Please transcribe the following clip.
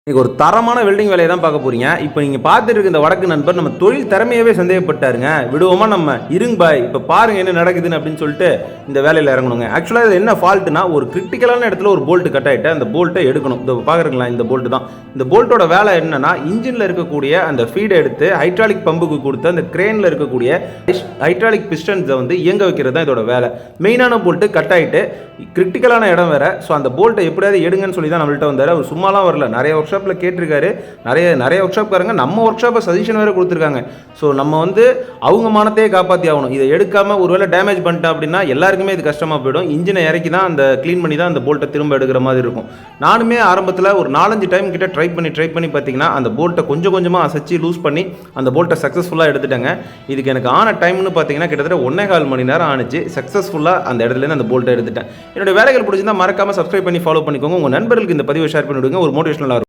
இன்னைக்கு ஒரு தரமான வெல்டிங் வேலையை தான் பார்க்க போறீங்க. இப்போ நீங்க பார்த்துட்டு இருக்க இந்த வடக்கு நண்பர் நம்ம தொழில் திறமையவே சந்தேகப்பட்டாருங்க. விடுவோமா நம்ம இருங்க பாய் இப்போ பாருங்க என்ன நடக்குதுன்னு அப்படின்னு சொல்லிட்டு இந்த வேலையில் இறங்கணுங்க. ஆக்சுவலாக இது என்ன ஃபால்ட்டுனா ஒரு கிரிட்டிக்கலான இடத்துல ஒரு போல்ட் கட் ஆகிட்டு அந்த போல்ட்டை எடுக்கணும். இந்த பார்க்குறீங்களா இந்த போல்ட்டு தான். இந்த போல்ட்டோட வேலை என்னன்னா இன்ஜினில் இருக்கக்கூடிய அந்த ஃபீடை எடுத்து ஹைட்ராலிக் பம்புக்கு கொடுத்து அந்த கிரேனில் இருக்கக்கூடிய ஹைட்ராலிக் பிஸ்டன்ஸை வந்து இயங்க வைக்கிறது தான் இதோட வேலை. மெயினான போல்ட்டு கட் ஆகிட்டு கிரிட்டிக்கலான இடம் வேற. ஸோ அந்த போல்ட்டை எப்படியாவது எடுங்கன்னு சொல்லி தான் நம்மள்ட்ட வந்தார். அவர் சும்மாலாம் வரல, நிறைய ஒர்க் ஷாப்பில் கேட்டிருக்காரு. நிறைய ஒர்க் ஷாப்காரங்க நம்ம ஒர்க் ஷாப்பை சஜஷன் வேறு கொடுத்துருக்காங்க. ஸோ நம்ம வந்து அவங்க மானத்தையே காப்பாற்றி ஆகணும். இதை எடுக்காமல் ஒருவேளை டேமேஜ் பண்ணிட்டேன் அப்படின்னா எல்லாருக்குமே இது கஷ்டமாக போயிடும். இன்ஜினை இறக்கி தான் அந்த க்ளீன் பண்ணி தான் அந்த போல்ட்டை திரும்ப எடுக்கிற மாதிரி இருக்கும். நானுமே ஆரம்பத்தில் ஒரு 4-5 டைம் கிட்ட ட்ரை பண்ணி பார்த்தீங்கன்னா அந்த போல்ட்டை கொஞ்சம் கொஞ்சமாக அசைச்சு லூஸ் பண்ணி அந்த போல்ட்டை சக்ஸஸ்ஃபுல்லாக எடுத்துட்டாங்க. இதுக்கு எனக்கு ஆன டைம்னு பார்த்தீங்கன்னா கிட்டத்தட்ட 1.25 மணி நேரம் ஆனிச்சு. சக்ஸஸ்ஃபுல்லாக அந்த இடத்துலேருந்து அந்த போல்ட்டை எடுத்துட்டேன். என்னோட வேலைகள் பிடிச்சிருந்தா மறக்காமல் சப்ஸ்கிரைப் பண்ணி ஃபாலோ பண்ணிக்கோங்க. உங்கள் நண்பர்களுக்கு இந்த பதிவை ஷேர் பண்ணிவிடுங்க. ஒரு மோட்டிவேஷனலாக இருக்கும்.